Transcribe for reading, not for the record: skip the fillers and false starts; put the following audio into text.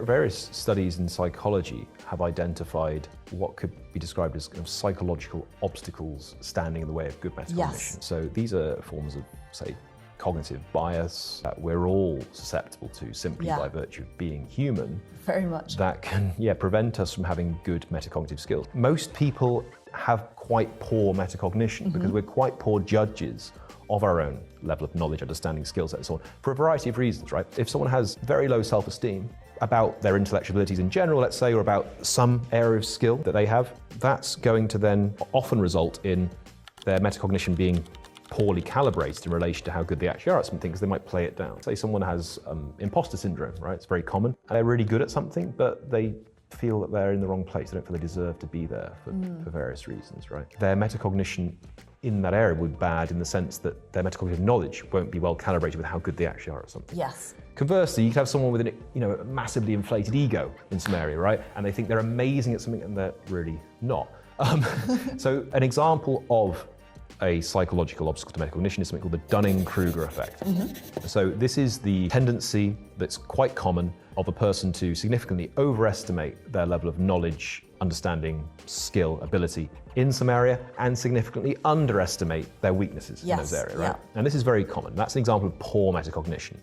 Various studies in psychology have identified what could be described as kind of psychological obstacles standing in the way of good metacognition. Yes. So these are forms of, say, cognitive bias that we're all susceptible to simply by virtue of being human. Very much. That can, prevent us from having good metacognitive skills. Most people have quite poor metacognition because we're quite poor judges of our own level of knowledge, understanding, skill set, and so on, for a variety of reasons, right? If someone has very low self-esteem about their intellectual abilities in general, let's say, or about some area of skill that they have, that's going to then often result in their metacognition being poorly calibrated in relation to how good they actually are at something, because they might play it down. Say someone has imposter syndrome, right? It's very common. They're really good at something, but they feel that they're in the wrong place. They don't feel they deserve to be there for various reasons, right? Their metacognition in that area would be bad in the sense that their metacognitive knowledge won't be well calibrated with how good they actually are at something. Yes. Conversely, you could have someone with a massively inflated ego in some area, right? And they think they're amazing at something and they're really not. So an example of a psychological obstacle to metacognition is something called the Dunning-Kruger effect. So this is the tendency that's quite common of a person to significantly overestimate their level of knowledge, understanding, skill, ability in some area, and significantly underestimate their weaknesses in those areas, right? And this is very common. That's an example of poor metacognition.